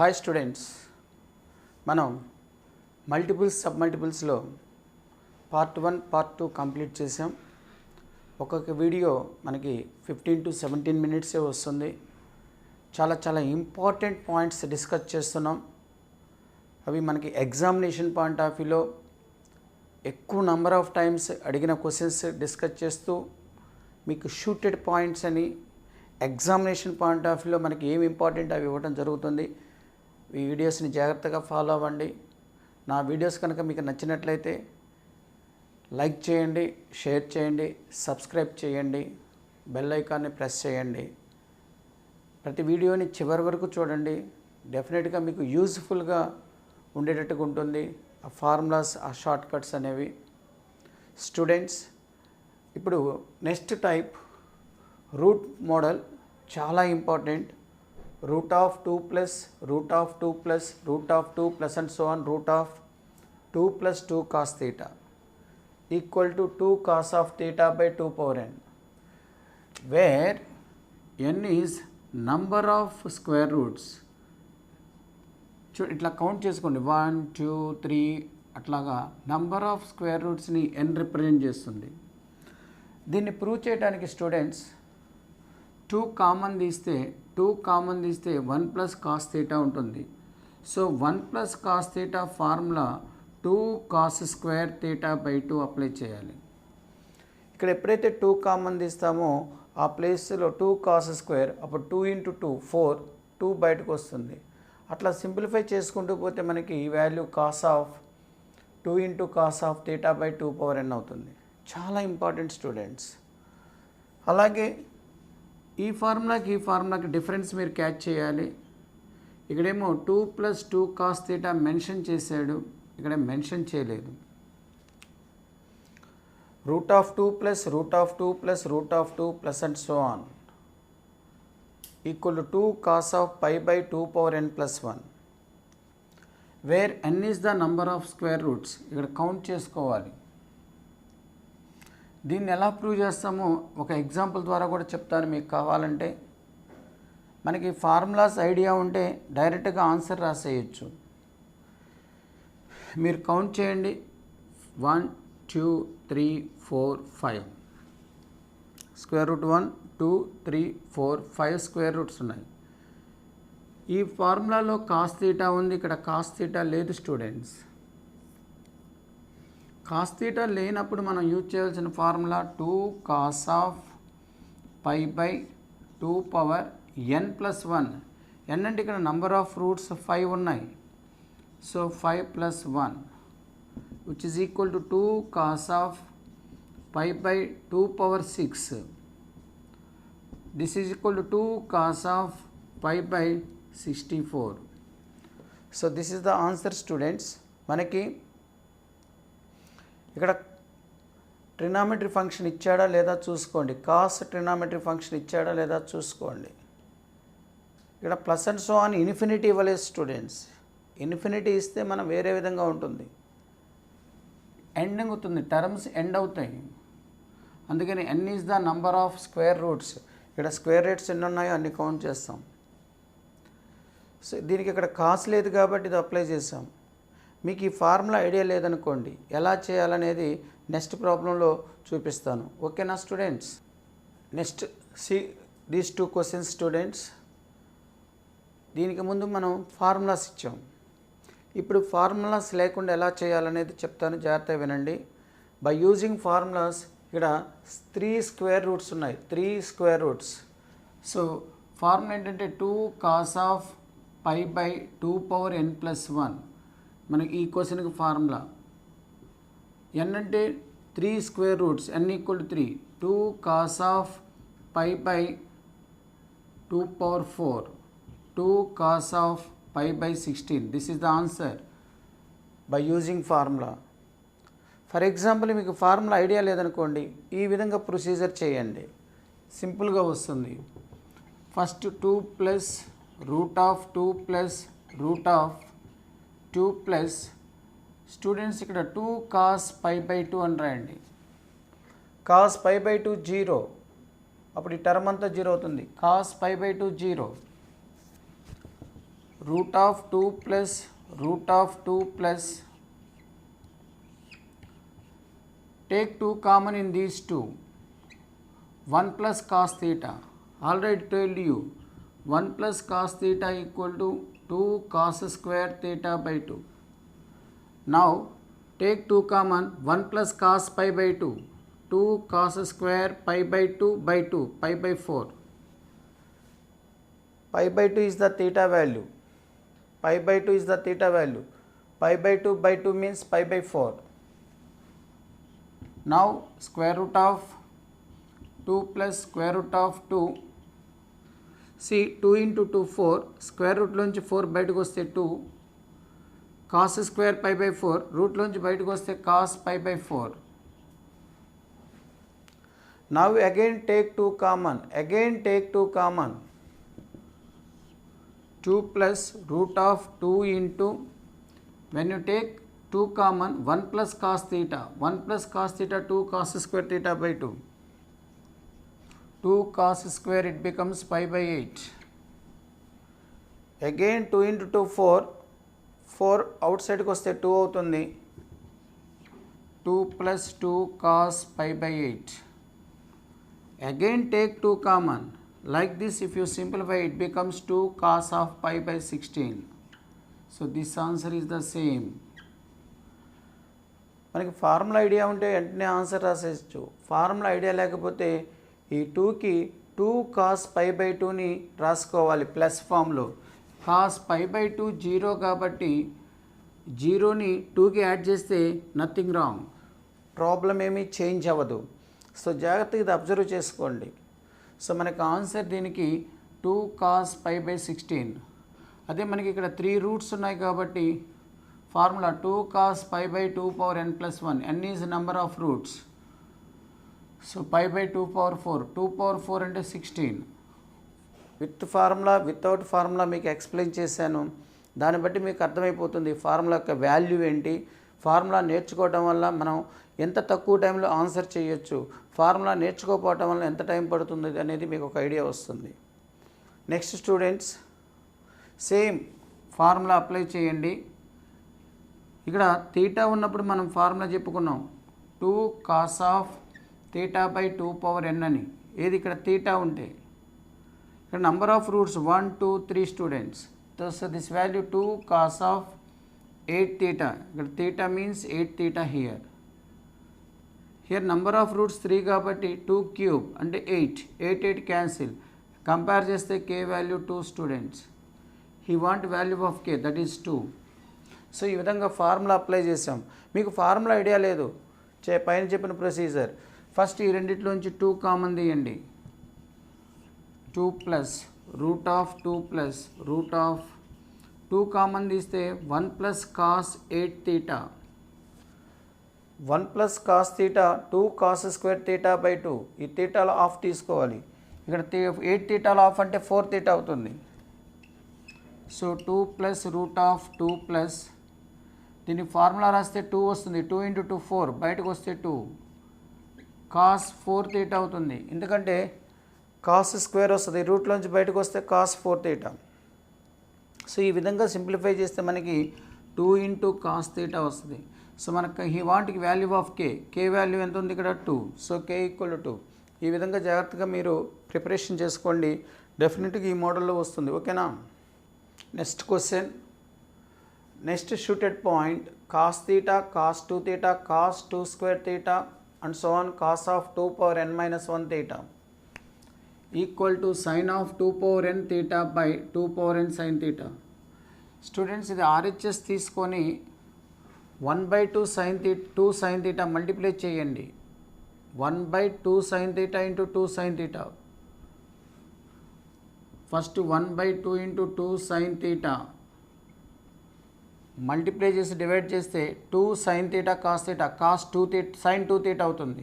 Hi students, మనం multiples sub మల్టిపుల్స్లో part 1 part 2 complete చేసాం. ఒక్కొక్క వీడియో మనకి 15 to 17 మినిట్సే వస్తుంది. చాలా ఇంపార్టెంట్ పాయింట్స్ డిస్కస్ చేస్తున్నాం. అవి మనకి ఎగ్జామినేషన్ పాయింట్ ఆఫ్ వ్యూలో ఎక్కువ నెంబర్ ఆఫ్ టైమ్స్ అడిగిన క్వశ్చన్స్ డిస్కస్ చేస్తూ మీకు షూటెడ్ పాయింట్స్ అని ఎగ్జామినేషన్ పాయింట్ ఆఫ్ వ్యూలో మనకి ఏమి ఇంపార్టెంట్ అవి ఇవ్వడం జరుగుతుంది. ఈ వీడియోస్ని జాగ్రత్తగా ఫాలో అవ్వండి. నా వీడియోస్ కనుక మీకు నచ్చినట్లయితే లైక్ చేయండి, షేర్ చేయండి, సబ్స్క్రైబ్ చేయండి, బెల్ ఐకాన్ని ప్రెస్ చేయండి. ప్రతి వీడియోని చివరి వరకు చూడండి. డెఫినెట్గా మీకు యూజ్ఫుల్గా ఉండేటట్టుగా ఉంటుంది. ఆ ఫార్ములాస్, ఆ షార్ట్ కట్స్ అనేవి. స్టూడెంట్స్, ఇప్పుడు నెక్స్ట్ టైప్ రూట్ మోడల్ చాలా important. Root of 2 plus root of 2 plus root of 2 plus and so on root of 2 plus 2 cos theta equal to 2 cos of theta by 2 power n, where n is number of square roots. ఇట్లా count చేసుకోండి, 1 2 3 అట్లాగా number of square రూట్స్ని n represent చేస్తుంది. దీన్ని prove చేయడానికి students 2 common తీస్తే 1 plus cos theta ఉంటుంది. So 1 plus cos theta formula 2 cos square theta by 2 apply చేయాలి. ఇక్కడ ఎప్పుడైతే 2 కామన్ తీస్తామో ఆ ప్లేస్లో 2 కాస్ స్క్వేర్, అప్పుడు 2 into 2 4, 2 బయటకు వస్తుంది. అట్లా సింప్లిఫై చేసుకుంటూ పోతే మనకి value cos of 2 into cos of theta by 2 power n అవుతుంది. చాలా ఇంపార్టెంట్ స్టూడెంట్స్. అలాగే ఈ ఫార్ములాకి డిఫరెన్స్ మీరు క్యాచ్ చేయాలి. ఇక్కడేమో 2 ప్లస్ 2 కాస్ థీటా మెన్షన్ చేశాడు, ఇక్కడ మెన్షన్ చేయలేదు. Root of 2 plus root of 2 plus root of 2 plus and so on equal to 2 cos of pi by 2 power n plus 1, where n is the number of square roots. ఇక్కడ count చేసుకోవాలి. దీన్ని ఎలా prove చేస్తామో ఒక example ద్వారా కూడా చెప్తాను మీకు కావాలంటే. మనకి ఫార్ములాస్ ఐడియా ఉంటే డైరెక్ట్గా ఆన్సర్ రాసేయచ్చు. మీరు కౌంట్ చేయండి, 1 2 3 4 5 స్క్వేర్ రూట్ 1 2 3 4 5 స్క్వేర్ రూట్స్ ఉన్నాయి. ఈ ఫార్ములాలో కాస్ థీటా ఉంది, ఇక్కడ కాస్ థీటా లేదు స్టూడెంట్స్. కాస్ థీటా లేనప్పుడు మనం యూజ్ చేయాల్సిన formula 2 cos of pi by 2 power n plus 1. n అంటే ఇక్కడ నంబర్ ఆఫ్ రూట్స్ 5 ఉన్నాయి. So 5 plus 1 which is equal to 2 cos of pi by 2 power 6. This is equal to 2 cos of pi by 64. So this is the answer students. మనకి ఇక్కడ ట్రినామెట్రీ function ఇచ్చాడా లేదా చూసుకోండి. Cos ట్రినామెట్రీ function ఇచ్చాడా లేదా చూసుకోండి. ఇక్కడ plus and so on infinity ఇవ్వలేదు స్టూడెంట్స్. ఇన్ఫినిటీ ఇస్తే మనం వేరే విధంగా ఉంటుంది, ఎండింగ్ అవుతుంది, టర్మ్స్ ఎండ్ అవుతాయి. అందుకని n is the number of square roots. ఇక్కడ స్క్వేర్ రూట్స్ ఎన్ని ఉన్నాయో అన్ని కౌంట్ చేస్తాం. సో దీనికి ఇక్కడ కాస్ లేదు కాబట్టి ఇది అప్లై చేసాం. మీకు ఈ ఫార్ములా ఐడియా లేదనుకోండి, ఎలా చేయాలనేది నెక్స్ట్ ప్రాబ్లంలో చూపిస్తాను. ఓకేనా students? Next see these 2 questions students. దీనికి ముందు మనం ఫార్ములాస్ ఇచ్చాం. ఇప్పుడు ఫార్ములాస్ లేకుండా ఎలా చేయాలనేది చెప్తాను, జాగ్రత్తగా వినండి. బై యూజింగ్ ఫార్ములాస్ ఇక్కడ 3 స్క్వేర్ రూట్స్ ఉన్నాయి, 3 స్క్వేర్ రూట్స్. సో ఫార్ములా ఏంటంటే 2 cos of pi by 2 power n plus 1. మనకి ఈ క్వశ్చన్కి ఫార్ములా n అంటే 3 square roots, n equal to 3. 2 cos of pi by 2 power 4, 2 cos of pi by 16. This is the answer by using formula. For example మీకు formula idea లేదనుకోండి, ఈ విధంగా procedure చేయండి, సింపుల్గా వస్తుంది. First 2 plus root of 2 plus root of 2 plus students ఇక్కడ 2 cos pi by 2 అని రాయండి. కాస్ పై బై 2 0, అప్పుడు ఈ టర్మ్ అంతా 0 అవుతుంది. Cos pi by 2 0. root of 2 plus root of 2 plus, take 2 common in these two, 1 plus cos theta. Already told you 1 plus cos theta equal to 2 cos square theta by 2. Now take 2 common, 1 plus cos pi by 2, 2 cos square pi by 2 by 2, pi by 4. Pi by 2 is the theta value. Pi by 2 is the theta value. Pi by 2 means pi by 4. Now square root of 2 plus square root of 2. See 2 into 2 4. Square root lonchi 4 బయటకు వస్తే 2. Cos square pi by 4. Root lonchi బయటకు వస్తే cos pi by 4. Now again take 2 common. Again take 2 common. 2 plus root of 2 into, when you take 2 common, 1 plus cos theta. 1 plus cos theta, 2 cos square theta by 2. 2 cos square, it becomes pi by 8. Again 2 into 2 4. 4 outside ko vaste 2 avutundi. 2 plus 2 cos pi by 8. Again take 2 common. Like this, if you simplify, it becomes 2 cos of pi by 16. So this answer is the same. మనకి formula idea ఉంటే వెంటనే answer రాసేయచ్చు. Formula idea లేకపోతే ఈ 2కి 2 cos pi by 2ని రాసుకోవాలి plus ఫామ్లో. Cos pi by 2 zero కాబట్టి జీరోని 2కి యాడ్ చేస్తే నథింగ్ రాంగ్, ప్రాబ్లం ఏమీ చేంజ్ అవ్వదు. సో జాగ్రత్తగా ఇది అబ్జర్వ్ చేసుకోండి. సో మనకి ఆన్సర్ దీనికి 2 కాస్ పై బై 16. అదే మనకి ఇక్కడ 3 రూట్స్ ఉన్నాయి కాబట్టి formula 2 cos pi by 2 power n plus 1. n is number of roots. So pi by 2 power 4. 2 power 4 అంటే 16. విత్ ఫార్ములా వితౌట్ ఫార్ములా మీకు ఎక్స్ప్లెయిన్ చేశాను. దాన్ని బట్టి మీకు అర్థమైపోతుంది ఫార్ములా యొక్క వాల్యూ ఏంటి. ఫార్ములా నేర్చుకోవడం వల్ల మనం ఎంత తక్కువ టైంలో ఆన్సర్ చేయొచ్చు, ఫార్ములా నేర్చుకోకపోవటం వల్ల ఎంత టైం పడుతుంది అనేది మీకు ఒక ఐడియా వస్తుంది. Next students, same formula apply చేయండి. ఇక్కడ థీటా ఉన్నప్పుడు మనం ఫార్ములా చెప్పుకున్నాం 2 cos of theta by 2 power n అని. ఏది ఇక్కడ థీటా ఉంటే ఇక్కడ number of roots 1 2 3 students. So this value 2 cos of 8 theta. ఇక్కడ theta means 8 theta here. Here number of roots 3 కాబట్టి 2 cube అంటే 8. 8 cancel. కంపేర్ చేస్తే k value 2 students. He want value of k, that is 2. So ఈ విధంగా formula apply చేసాం. మీకు formula idea లేదు, పైన చెప్పిన ప్రొసీజర్. ఫస్ట్ ఈ రెండిట్లోంచి 2 కామన్ తీయండి. 2 plus root of 2 plus root of 2 common తీస్తే 1 plus cos 8 theta. 1 plus cos theta 2 cos square theta by 2. ఈ థీటాలో ఆఫ్ తీసుకోవాలి. ఇక్కడ 8 థీటాలో ఆఫ్ అంటే 4 థీటా అవుతుంది. So 2 plus root of 2 plus దీన్ని ఫార్ములా రాస్తే 2 వస్తుంది. 2 ఇంటూ 2 4, బయటకు వస్తే 2 కాస్ 4 థీటా అవుతుంది. ఎందుకంటే కాస్ స్క్వేర్ వస్తుంది, రూట్లోంచి బయటకు వస్తే కాస్ 4 థీటా. సో ఈ విధంగా సింప్లిఫై చేస్తే మనకి 2 ఇంటూ కాస్ థీటా వస్తుంది. సో మనకు he want value of K value ఎంత ఉంది ఇక్కడ 2. So K equal to 2. ఈ విధంగా జాగ్రత్తగా మీరు ప్రిపరేషన్ చేసుకోండి, డెఫినెట్గా ఈ మోడల్లో వస్తుంది. ఓకేనా? Next question. Next shooted point cos theta cos 2 theta cos 2 square theta and so on cos of 2 power n minus 1 theta equal to sine of 2 power n theta by 2 power n sine theta. Students ఇది RHS తీసుకొని 1/2 sine theta 2 sine theta multiply చేయండి. 1/2 sine theta into 2 sine theta. First 1/2 into 2 sine theta multiply చేసి divide చేస్తే 2 sine theta cos theta cos 2 theta sine 2 theta అవుతుంది.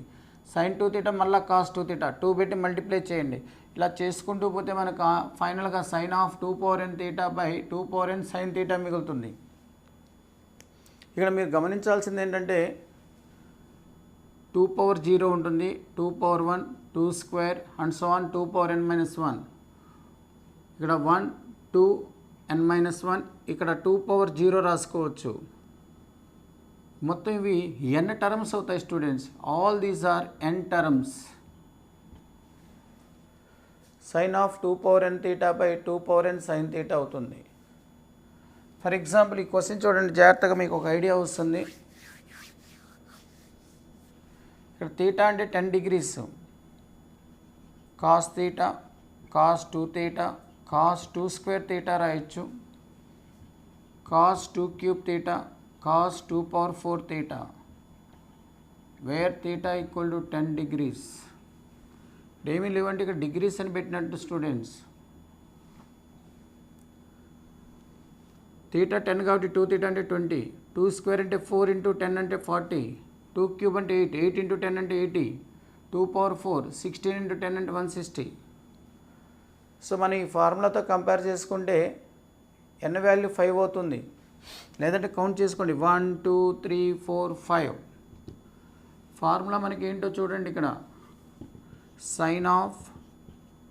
Sine 2 theta మళ్ళీ cos 2 theta 2 పెట్టి multiply చేయండి. ఇలా చేసుకుంటూ పోతే మనకు ఫైనల్గా sine of 2 power n theta by 2 power n sine theta మిగులుతుంది. ఇక్కడ మీరు గమనించాల్సింది ఏంటంటే 2 పవర్ 0 ఉంటుంది, 2 power 1 2 square and so on 2 power n minus 1. ఇక్కడ 1 2 n-1, ఇక్కడ 2 power 0 రాసుకోవచ్చు. మొత్తం ఇవి n టర్మ్స్ అవుతాయి students. All these are n terms. Sine of 2 power n theta by 2 power n sin theta అవుతుంది. ఫర్ ఎగ్జాంపుల్ ఈ question చూడండి, జాగ్రత్తగా మీకు ఒక ఐడియా వస్తుంది. ఇక్కడ తీటా అంటే 10 degrees, cos theta, cos 2 theta, cos 2 square theta రాయొచ్చు, cos 2 cube theta, cos 2 power 4 theta, where theta equal to 10 degrees. ఏమీ లేవంటే ఇక్కడ డిగ్రీస్ అని పెట్టినట్టు స్టూడెంట్స్. theta 10 కాబట్టి 2 theta అంటే 20, 2 square అంటే 4 into 10 అంటే 40, 2 cube అంటే 8, 8 into 10 అంటే 80, 2 power 4, 16 into 10 అంటే 160. సో మనం ఈ ఫార్ములాతో కంపేర్ చేసుకుంటే n వాల్యూ 5 అవుతుంది. లేదంటే కౌంట్ చేసుకోండి, 1 2 3 4 5. ఫార్ములా మనకి ఏంటో చూడండి, ఇక్కడ సైన్ ఆఫ్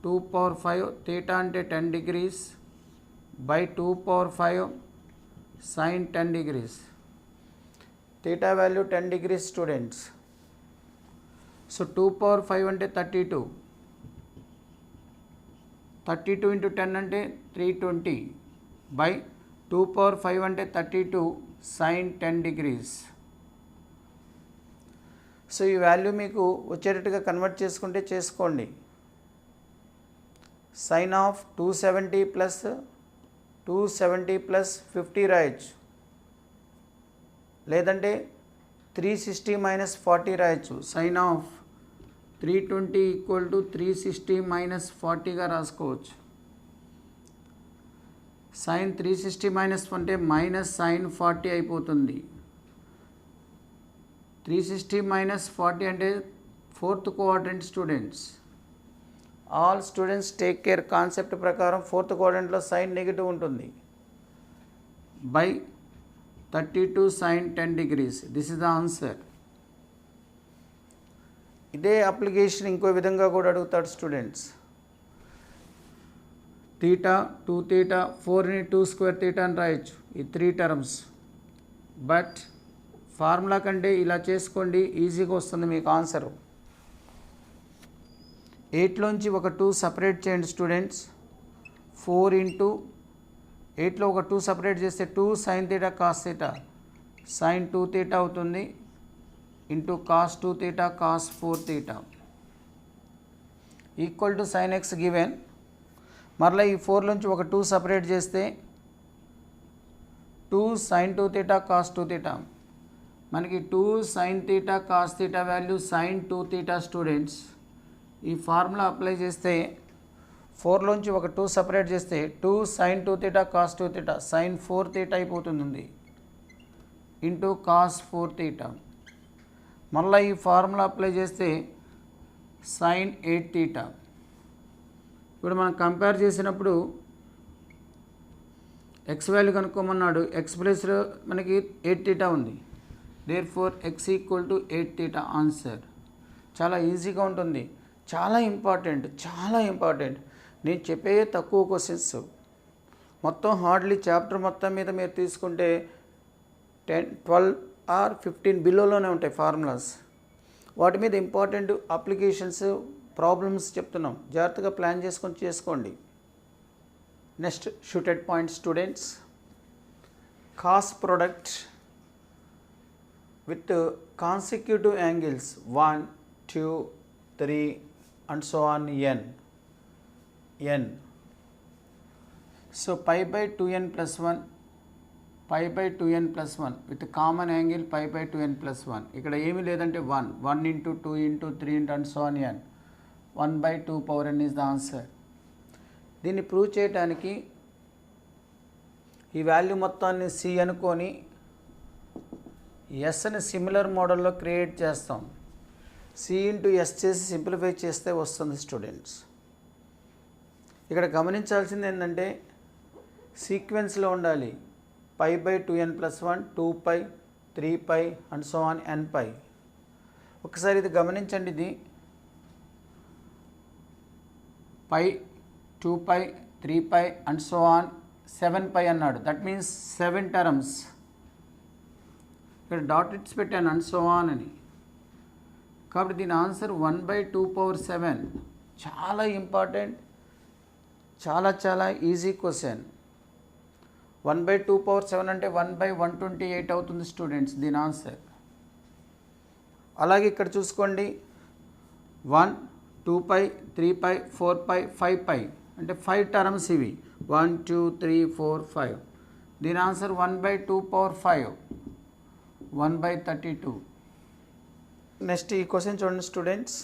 2 power 5 థీటా అంటే 10 degrees by 2 power 5 sine 10 degrees. Theta value 10 degrees students. So 2 power 5 అంటే 32, 32 into 10 అంటే 320 బై 2 power 5 అంటే 32 సైన్ 10 degrees. సో ఈ వాల్యూ మీకు వచ్చేటట్టుగా కన్వర్ట్ చేసుకుంటే చేసుకోండి. సైన్ ఆఫ్ 270 ప్లస్ 270 ప్లస్ 50 రాయొచ్చు, లేదంటే 360 మైనస్ 40 రాయొచ్చు. Sine of 320 equal to 360 minus 40గా రాసుకోవచ్చు. సైన్ 360 మైనస్ అంటే మైనస్ సైన్ 40 అయిపోతుంది. 360 మైనస్ 40 అంటే 4th quadrant students. All students take care. Concept ప్రకారం 4th quadrantలో సైన్ నెగిటివ్ ఉంటుంది. By 32 sine 10 degrees. This is the answer. ఇదే అప్లికేషన్ ఇంకో విధంగా కూడా అడుగుతాడు స్టూడెంట్స్. థీటా 2 theta 4ని 2 square theta అని రాయొచ్చు, ఈ 3 terms. బట్ ఫార్ములా కంటే ఇలా చేసుకోండి, ఈజీగా వస్తుంది మీకు ఆన్సరు. 8లోంచి ఒక 2 సపరేట్ చేయండి స్టూడెంట్స్. 4 into 8లో ఒక 2 సపరేట్ చేస్తే 2 sin theta cos theta sin 2 theta అవుతుంది, into cos 2 theta cos 4 theta equal to sin x given. మరలా ఈ 4లోంచి ఒక 2 సపరేట్ చేస్తే 2 sin 2 theta cos 2 theta, మనకి 2 sin theta cos theta value sin 2 theta students. ఈ formula apply చేస్తే 4లోంచి ఒక 2 separate చేస్తే 2 sin 2 theta cos 2 theta sin 4 theta అయిపోతుంది, ఇంటూ cos 4 theta. మళ్ళీ ఈ ఫార్ములా అప్లై చేస్తే sin 8 theta. ఇప్పుడు మనం కంపేర్ చేసినప్పుడు ఎక్స్ వాల్యూ కనుక్కోమన్నాడు, ఎక్స్ ప్లేస్లో మనకి 8 theta ఉంది. Therefore X equal to 8 theta answer. చాలా ఈజీగా ఉంటుంది, చాలా ఇంపార్టెంట్. నేను చెప్పే తక్కువ క్వశ్చన్స్ మొత్తం హార్డ్లీ చాప్టర్ మొత్తం మీద మీరు తీసుకుంటే 10 12 ఆర్ 15 బిలోలోనే ఉంటాయి ఫార్ములాస్. వాటి మీద ఇంపార్టెంట్ అప్లికేషన్స్ ప్రాబ్లమ్స్ చెప్తున్నాం, జాగ్రత్తగా ప్లాన్ చేసుకొని చేసుకోండి. Next shooted point students. Cos product with consecutive angles 1 2 3 and so on n. So pi by 2n plus 1, pi by 2n plus 1 with common angle pi by 2n plus 1. ఇక్కడ ఏమీ లేదంటే 1 into 2 into 3 into and so on n. 1 by 2 power n is the answer. దీన్ని prove చేయడానికి ఈ value మొత్తాన్ని c అనుకొని ఎస్ని similar మోడల్లో క్రియేట్ చేస్తాం. సి ఇంటూ ఎస్ చేసి సింప్లిఫై చేస్తే వస్తుంది స్టూడెంట్స్. ఇక్కడ గమనించాల్సింది ఏంటంటే సీక్వెన్స్లో ఉండాలి. Pi by 2n plus 1, 2π, 3π and so on nπ. ఒకసారి ఇది గమనించండి, ఇది పై 2π 3π అండ్ సో ఆన్ 7π అన్నాడు. That means 7 terms. ఇక్కడ డాట్ ఇట్స్ పెట్టాను అండ్ సో ఆన్ అని. కాబట్టి దీని ఆన్సర్ 1/2/7. చాలా ఇంపార్టెంట్, చాలా ఈజీ క్వశ్చన్. 1/2/7 అంటే 1/128 అవుతుంది స్టూడెంట్స్ దీని ఆన్సర్. అలాగే ఇక్కడ చూసుకోండి 1, 2π, 3π, 4π, 5π అంటే 5 టర్మ్స్ ఇవి. 1, 2, 3, 4, 5. దీని ఆన్సర్ 1/2/5, 1/32. నెక్స్ట్ ఈ క్వశ్చన్ చూడండి students.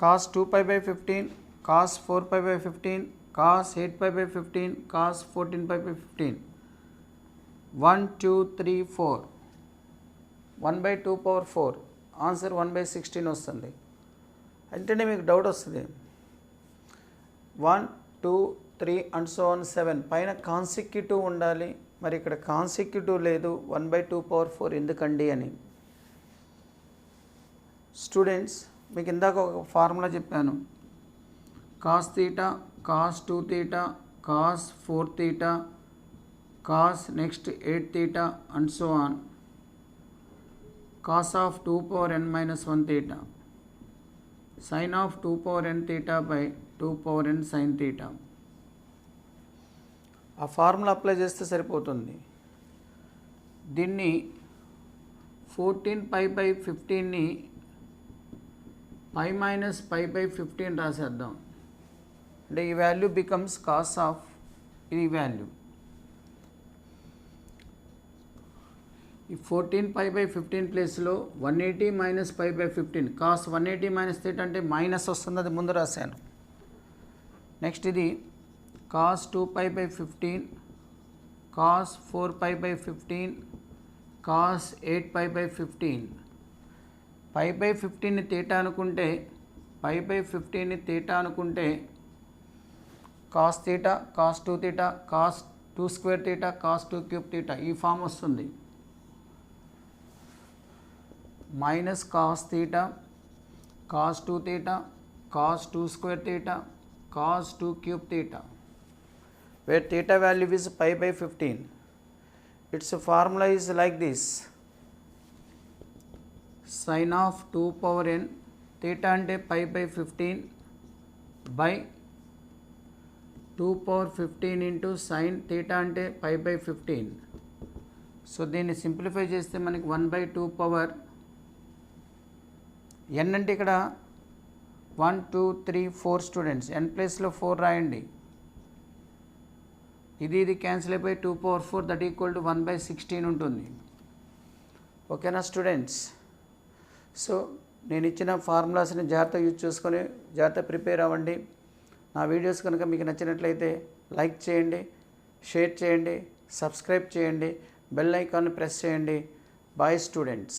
cos 2π/15, cos 4π/15, cos 8π/15, cos 14π/15. 1, 2, 3, 4. 1/2/4. Answer 1/16 వస్తుంది. అంటేనే మీకు డౌట్ వస్తుంది. 1, 2, 3 అండ్ సో ఆన్ 7 పైన కాన్సిక్యూటివ్ ఉండాలి. మరి ఇక్కడ కాన్సిక్యూటివ్ లేదు. 1/2/4 ఎందుకండి అని. స్టూడెంట్స్ మీకు ఇందాక ఒక ఫార్ములా చెప్పాను. cos θ, cos 2θ, cos 4θ, cos next 8θ and so on, cos of 2n-1 θ, sin of 2n θ by 2n sin θ. ఆ ఫార్ములా అప్లై చేస్తే సరిపోతుంది. దీన్ని 14π/15ని π మైనస్ π/15 రాసేద్దాం. అంటే ఈ వాల్యూ బికమ్స్ కాస్ ఆఫ్ ఈ వాల్యూ. ఈ 14π/15 ప్లేస్లో 180 మైనస్ π/15 కాస్ 180 మైనస్ θ అంటే మైనస్ వస్తుంది, అది ముందు రాశాను. నెక్స్ట్ ఇది కాస్ 2π/15, కాస్ 4π/15, కాస్ 8π/15. π/15ని θ అనుకుంటే, π/15ని θ అనుకుంటే కాస్ θ, కాస్ 2θ, కాస్ 2² θ, కాస్ 2³ θ ఈ ఫామ్ వస్తుంది. Minus cos θ, cos 2θ, cos 2² θ, cos 2³ θ, where θ value is π/15. Its formula is like this. Sin of 2n θ అంటే π/15 by 2/15 into sin θ అంటే π/15. సో దీన్ని సింప్లిఫై చేస్తే మనకి 1/2 n అంటే ఇక్కడ 1, 2, 3, 4 స్టూడెంట్స్. n ప్లేస్లో 4 రాయండి. ఇది క్యాన్సిల్ అయిపోయి 2/4 దట్ ఈక్వల్ టు 1/16 ఉంటుంది. ఓకేనా స్టూడెంట్స్? సో నేను ఇచ్చిన ఫార్ములాస్ని జాగ్రత్తగా యూజ్ చేసుకొని జాగ్రత్తగా ప్రిపేర్ అవ్వండి. నా వీడియోస్ కనుక మీకు నచ్చినట్లయితే లైక్ చేయండి, షేర్ చేయండి, సబ్స్క్రైబ్ చేయండి, బెల్ ఐకాన్ని ప్రెస్ చేయండి. Bye students.